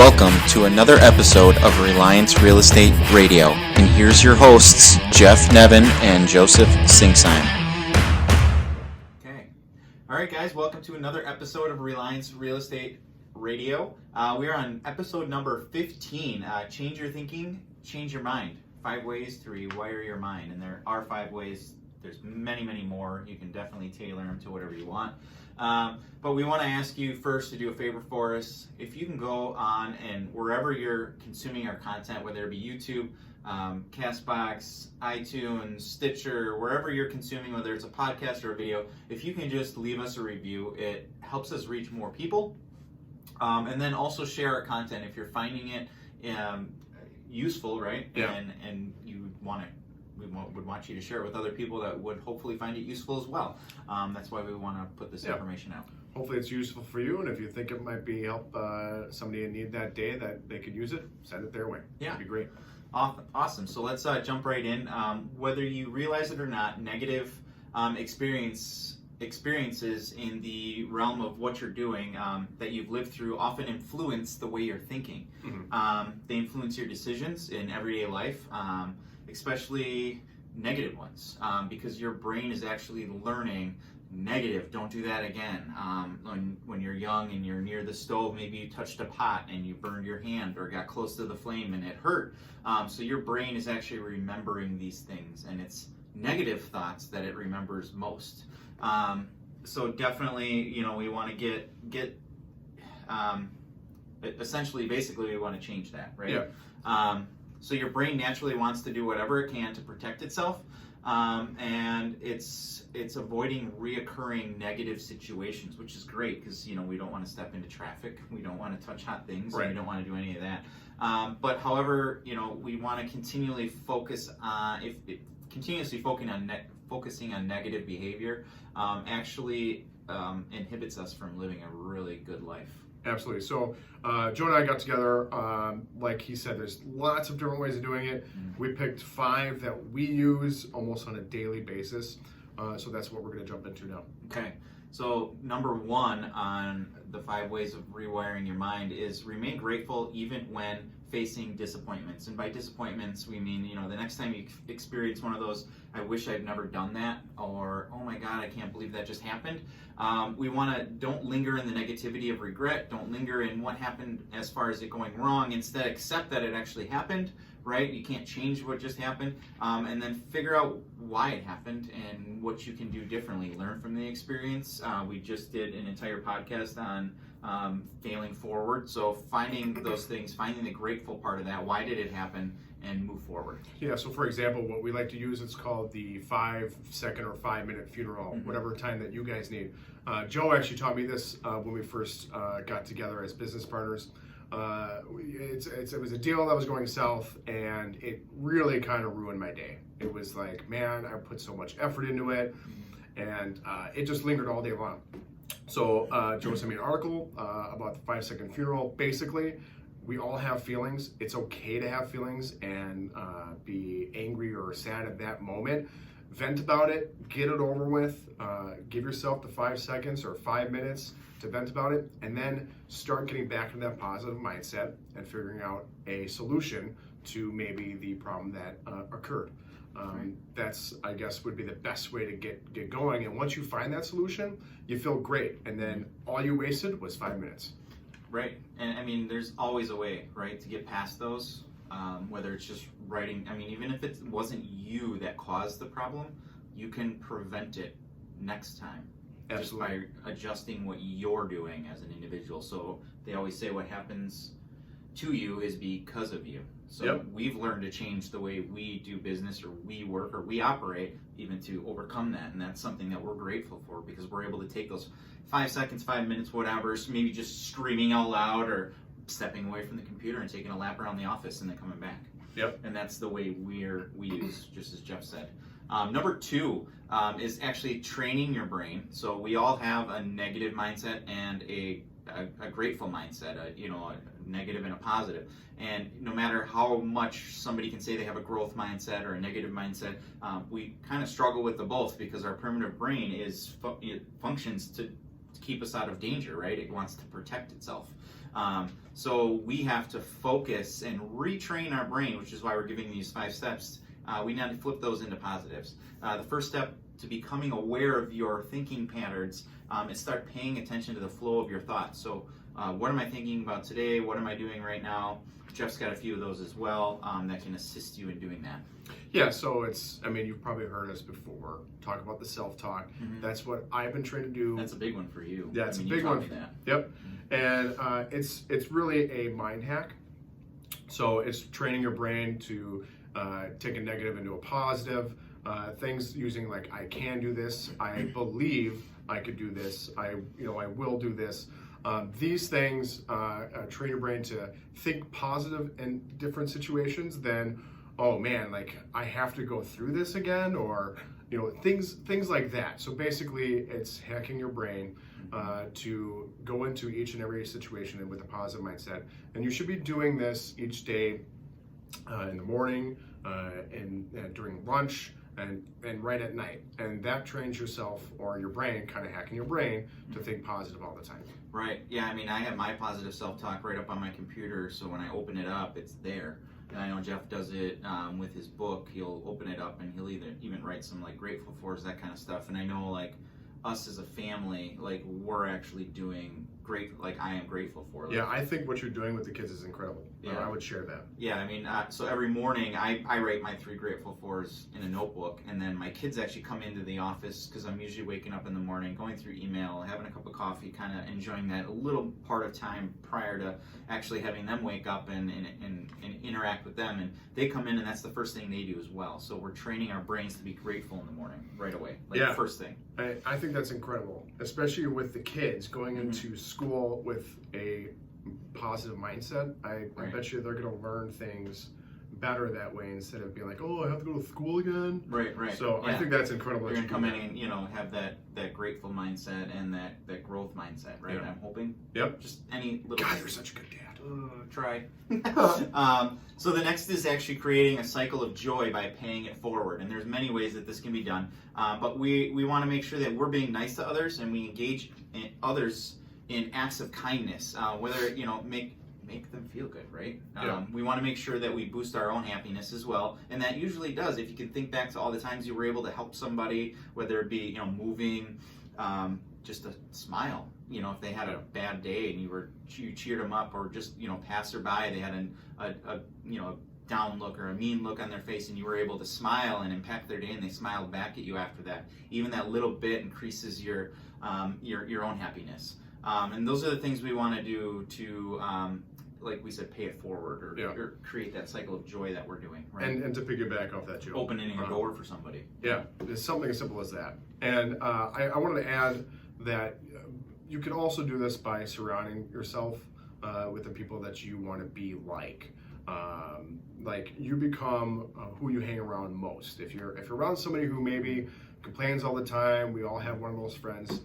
Welcome to another episode of Reliance Real Estate Radio. And here's your hosts, Jeff Nevin and Joseph Singsheim. Okay. All right, guys, welcome to another episode of Reliance Real Estate Radio. We are on episode number 15, Change Your Thinking, Change Your Mind. 5 ways to rewire your mind. And there are 5 ways. There's many, many more. You can definitely tailor them to whatever you want. But we want to ask you first to do a favor for us. If you can go on and wherever you're consuming our content, whether it be YouTube, Castbox, iTunes, Stitcher, wherever you're consuming, whether it's a podcast or a video, if you can just leave us a review, it helps us reach more people. And then also share our content if you're finding it useful, right? Yeah. And you want to. We would want you to share it with other people that would hopefully find it useful as well. That's why we want to put this information out. Hopefully it's useful for you, and if you think it might be help somebody in need that day that they could use it, send it their way. Yeah. That'd be great. Awesome. So let's jump right in. Whether you realize it or not, negative experiences in the realm of what you're doing that you've lived through often influence the way you're thinking. Mm-hmm. They influence your decisions in everyday life. Especially negative ones, because your brain is actually learning negative. Don't do that again. When you're young and you're near the stove, maybe you touched a pot and you burned your hand or got close to the flame and it hurt. So your brain is actually remembering these things, and it's negative thoughts that it remembers most. So definitely, we want to get essentially, basically, we want to change that, right? Yeah. So your brain naturally wants to do whatever it can to protect itself, and it's avoiding reoccurring negative situations, which is great because we don't want to step into traffic, we don't want to touch hot things, right. We don't want to do any of that. But however, we want to continually focus on continuously focusing on negative behavior actually inhibits us from living a really good life. Absolutely. So Joe and I got together, like he said, there's lots of different ways of doing it. Mm-hmm. We picked 5 that we use almost on a daily basis. So that's what we're going to jump into now. Okay. So number 1 on the 5 ways of rewiring your mind is remain grateful even when facing disappointments. And by disappointments, we mean, the next time you experience one of those, I wish I'd never done that, or, oh my God, I can't believe that just happened. We want to, don't linger in the negativity of regret. Don't linger in what happened as far as it going wrong. Instead, accept that it actually happened, right? You can't change what just happened. And then figure out why it happened and what you can do differently. Learn from the experience. We just did an entire podcast on failing forward. So finding those things, finding the grateful part of that, why did it happen, and move forward. Yeah, so for example, what we like to use, it's called the 5-second or 5-minute funeral, mm-hmm. whatever time that you guys need. Joe actually taught me this when we first got together as business partners. It was a deal that was going south, and it really kind of ruined my day. It was like, man, I put so much effort into it, and it just lingered all day long. So Joe sent me an article about the 5-second funeral. Basically, we all have feelings. It's okay to have feelings and be angry or sad at that moment. Vent about it, get it over with, give yourself the 5 seconds or 5 minutes to vent about it, and then start getting back into that positive mindset and figuring out a solution to maybe the problem that occurred. That's, I guess, would be the best way to get going. And once you find that solution, you feel great. And then all you wasted was 5 minutes. Right. And I mean, there's always a way, right, to get past those, whether it's just writing. I mean, even if it wasn't you that caused the problem, you can prevent it next time. Absolutely. Just by adjusting what you're doing as an individual. So they always say what happens to you is because of you. So yep. We've learned to change the way we do business or we work or we operate even to overcome that. And that's something that we're grateful for because we're able to take those 5 seconds, 5 minutes, whatever, so maybe just screaming out loud or stepping away from the computer and taking a lap around the office and then coming back. Yep. And that's the way we use, just as Jeff said. Number 2 is actually training your brain. So we all have a negative mindset and a grateful mindset, a negative and a positive. And no matter how much somebody can say they have a growth mindset or a negative mindset, we kind of struggle with the both because our primitive brain functions to keep us out of danger, right? It wants to protect itself. So we have to focus and retrain our brain, which is why we're giving these 5 steps. We need to flip those into positives. The first step to becoming aware of your thinking patterns is start paying attention to the flow of your thoughts. So what am I thinking about today? What am I doing right now? Jeff's got a few of those as well that can assist you in doing that. Yeah, so you've probably heard us before talk about the self-talk. Mm-hmm. That's what I've been trained to do. That's a big one for you. Yeah, it's a big one. Yep. And it's really a mind hack. So it's training your brain to take a negative into a positive. Things using like, I can do this, I believe I could do this, I will do this. These things train your brain to think positive in different situations than, oh man, like I have to go through this again, or things like that. So basically, it's hacking your brain to go into each and every situation with a positive mindset. And you should be doing this each day, in the morning, and during lunch, and right at night. And that trains yourself, or your brain, kind of hacking your brain to think positive all the time. Right. Yeah, I have my positive self-talk right up on my computer, so when I open it up, it's there. And I know Jeff does it with his book. He'll open it up and he'll even write some like grateful fors, that kind of stuff. And I know like us as a family, like we're actually doing great, like I am grateful for. Like, yeah, I think what you're doing with the kids is incredible. Yeah. I would share that. Yeah, so every morning I write my 3 grateful fors in a notebook, and then my kids actually come into the office because I'm usually waking up in the morning, going through email, having a cup of coffee, kind of enjoying that a little part of time prior to actually having them wake up and interact with them. And they come in, and that's the first thing they do as well. So we're training our brains to be grateful in the morning right away, like the first thing. I think that's incredible, especially with the kids going into school with a positive mindset. I bet you they're going to learn things better that way, instead of being like, oh, I have to go to school again. Right. So yeah. I think that's incredible. They're going to come in and have that grateful mindset and that growth mindset, right? Yeah. I'm hoping. Yep. Just any little. God, you're such a good dad. Try. So the next is actually creating a cycle of joy by paying it forward, and there's many ways that this can be done. But we want to make sure that we're being nice to others, and we engage others in acts of kindness, whether make them feel good, right? Yeah. We want to make sure that we boost our own happiness as well, and that usually does. If you can think back to all the times you were able to help somebody, whether it be moving, just a smile. If they had a bad day and you cheered them up, or just passerby, they had a down look or a mean look on their face, and you were able to smile and impact their day, and they smiled back at you after that. Even that little bit increases your own happiness. And those are the things we want to do to, like we said, pay it forward, or create that cycle of joy that we're doing. Right? And to piggyback off that, Joe, opening a door for somebody. Yeah, it's something as simple as that. And I wanted to add that you can also do this by surrounding yourself with the people that you want to be like. Like you become who you hang around most. If you're around somebody who maybe complains all the time, we all have one of those friends.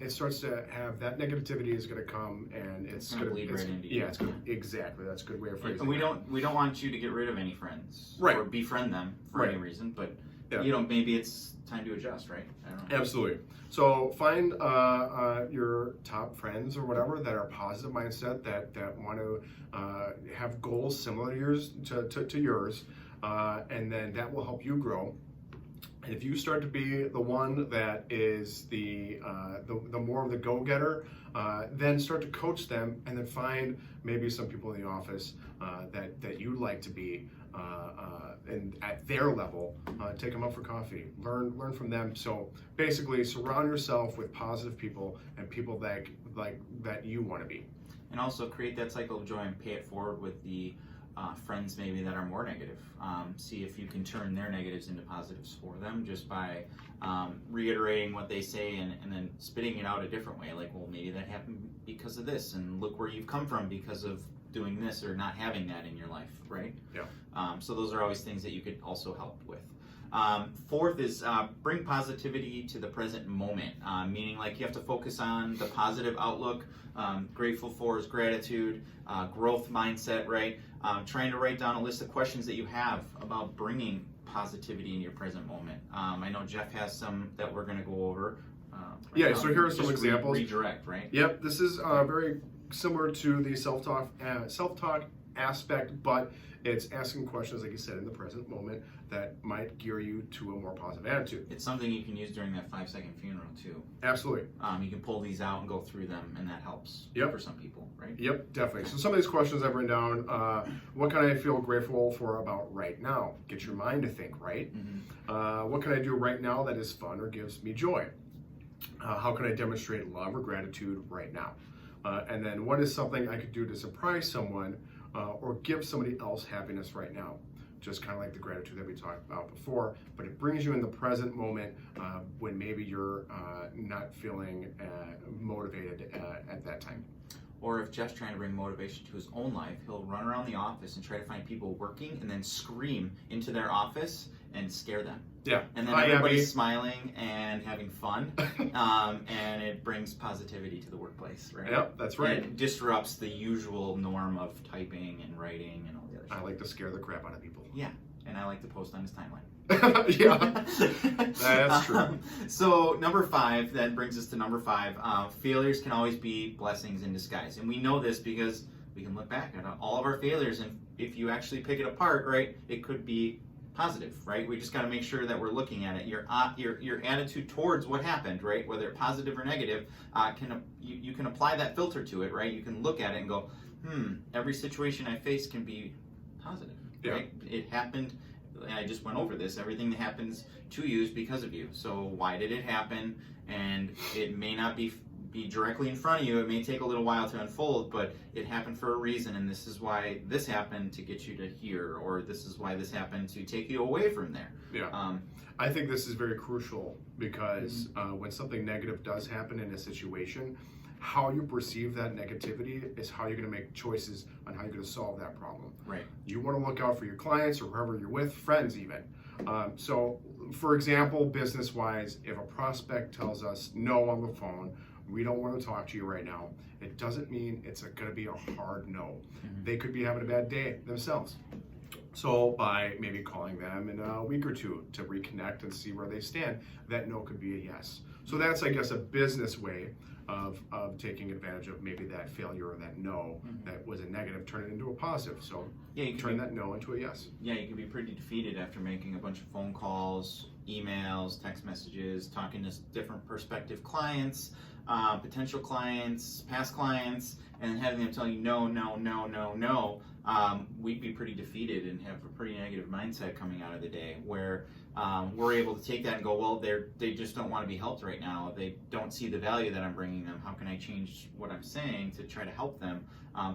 It starts to have that negativity is going to come, and it's going to bleed right into you. Yeah, it's good. Exactly, that's a good way of phrasing. And we don't want you to get rid of any friends, right, or befriend them for any reason. But maybe it's time to adjust, right? I don't know. Absolutely. So find your top friends or whatever that are positive mindset, that want to have goals similar to yours, and then that will help you grow. And if you start to be the one that is the more of the go-getter, then start to coach them, and then find maybe some people in the office that you'd like to be and at their level. Take them up for coffee. Learn from them. So basically, surround yourself with positive people and people that you want to be. And also create that cycle of joy and pay it forward with the friends maybe that are more negative. See if you can turn their negatives into positives for them, just by reiterating what they say and then spitting it out a different way. Like, well, maybe that happened because of this, and look where you've come from because of doing this or not having that in your life, right? Yeah. So those are always things that you could also help with. Fourth is bring positivity to the present moment, meaning like you have to focus on the positive outlook. Grateful for is gratitude, growth mindset, right? Trying to write down a list of questions that you have about bringing positivity in your present moment. I know Jeff has some that we're going to go over. So here are some examples. Redirect, right? Yep, this is very similar to the self-talk aspect, but it's asking questions, like you said, in the present moment that might gear you to a more positive attitude. It's something you can use during that 5-second funeral too. Absolutely. You can pull these out and go through them, and that helps for some people, right? Yep, definitely. So some of these questions I've written down, what can I feel grateful for about right now? Get your mind to think, right? What can I do right now that is fun or gives me joy? How can I demonstrate love or gratitude right now? And then what is something I could do to surprise someone or give somebody else happiness right now? Just kind of like the gratitude that we talked about before, but it brings you in the present moment when maybe you're not feeling motivated at that time. Or if Jeff's trying to bring motivation to his own life, he'll run around the office and try to find people working and then scream into their office and scare them. Yeah. And then everybody's smiling and having fun, and it brings positivity to the workplace, right? Yep, that's right. And it disrupts the usual norm of typing and writing and all the other stuff. I like to scare the crap out of people. Yeah, and I like to post on his timeline. Yeah, that's true. So number 5, that brings us to number 5. Failures can always be blessings in disguise. And we know this because we can look back at all of our failures, and if you actually pick it apart, right, it could be positive, right? We just got to make sure that we're looking at it. Your attitude towards what happened, right, whether positive or negative, you can apply that filter to it, right? You can look at it and go, every situation I face can be positive, right? It happened, and I just went over this. Everything that happens to you is because of you. So why did it happen? And it may not be directly in front of you. It may take a little while to unfold, but it happened for a reason, and this is why this happened to get you to here, or this is why this happened to take you away from there. Yeah. I think this is very crucial because when something negative does happen in a situation, how you perceive that negativity is how you're going to make choices on how you're going to solve that problem. Right. You want to look out for your clients or whoever you're with, friends even. So, for example, business-wise, if a prospect tells us no on the phone, we don't want to talk to you right now, it doesn't mean it's going to be a hard no. They could be having a bad day themselves. So by maybe calling them in a week or two to reconnect and see where they stand, that no could be a yes. So that's, I guess, a business way of taking advantage of maybe that failure or that no that was a negative, turn it into a positive. So you turn that no into a yes. Yeah, you can be pretty defeated after making a bunch of phone calls, emails, text messages, talking to different prospective clients, potential clients, past clients, and having them tell you no, no, no, no, no. We'd be pretty defeated and have a pretty negative mindset coming out of the day where we're able to take that and go, well, they just don't want to be helped right now. They don't see the value that I'm bringing them. How can I change what I'm saying to try to help them?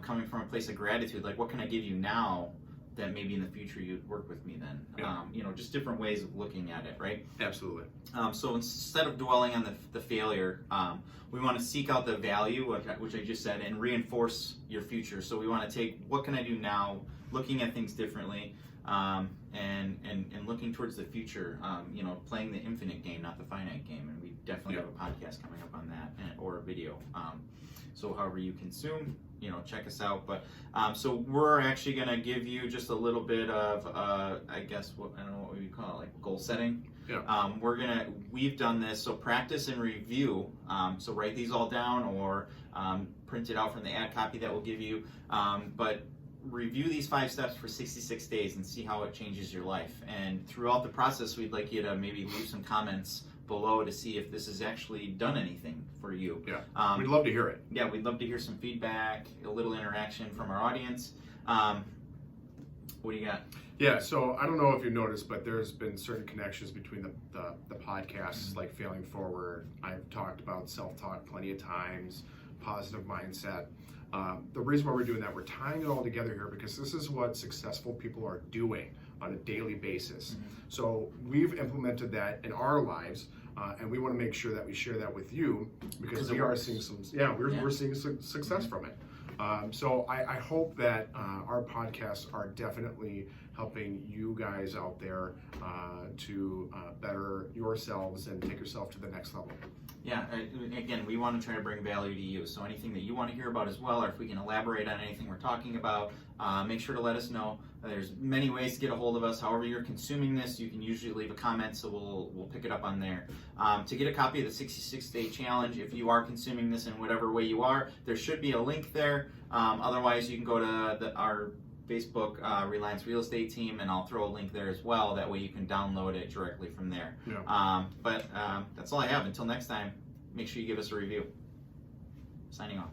Coming from a place of gratitude, like what can I give you now that maybe in the future you'd work with me then? Yeah. Just different ways of looking at it, right? Absolutely. So instead of dwelling on the failure, we want to seek out the value, which I just said, and reinforce your future. So we want to take, what can I do now, looking at things differently, and looking towards the future, playing the infinite game, not the finite game. And we definitely have a podcast coming up on that, or a video. So however you consume, check us out. But so we're actually going to give you just a little bit of, I guess, I don't know what we would call it, like goal setting. Yeah. We've done this, so practice and review. So write these all down or print it out from the ad copy that we'll give you. But review these 5 steps for 66 days and see how it changes your life. And throughout the process, we'd like you to maybe leave some comments below to see if this has actually done anything for you. Yeah, we'd love to hear it. Yeah, we'd love to hear some feedback, a little interaction from our audience. What do you got? Yeah, so I don't know if you noticed, but there's been certain connections between the podcasts, like Failing Forward. I've talked about self-talk plenty of times, positive mindset. The reason why we're doing that, we're tying it all together here because this is what successful people are doing on a daily basis. So we've implemented that in our lives, and we want to make sure that we share that with you because we are seeing we're seeing success from it. So I hope that our podcasts are definitely helping you guys out there to better yourselves and take yourself to the next level. Yeah, again, we want to try to bring value to you. So anything that you want to hear about as well, or if we can elaborate on anything we're talking about, make sure to let us know. There's many ways to get a hold of us. However you're consuming this, you can usually leave a comment, so we'll pick it up on there. To get a copy of the 66-day challenge, if you are consuming this in whatever way you are, there should be a link there. Otherwise, you can go to our Facebook Reliance Real Estate team, and I'll throw a link there as well. That way you can download it directly from there. Yeah. But that's all I have. Until next time, make sure you give us a review. Signing off.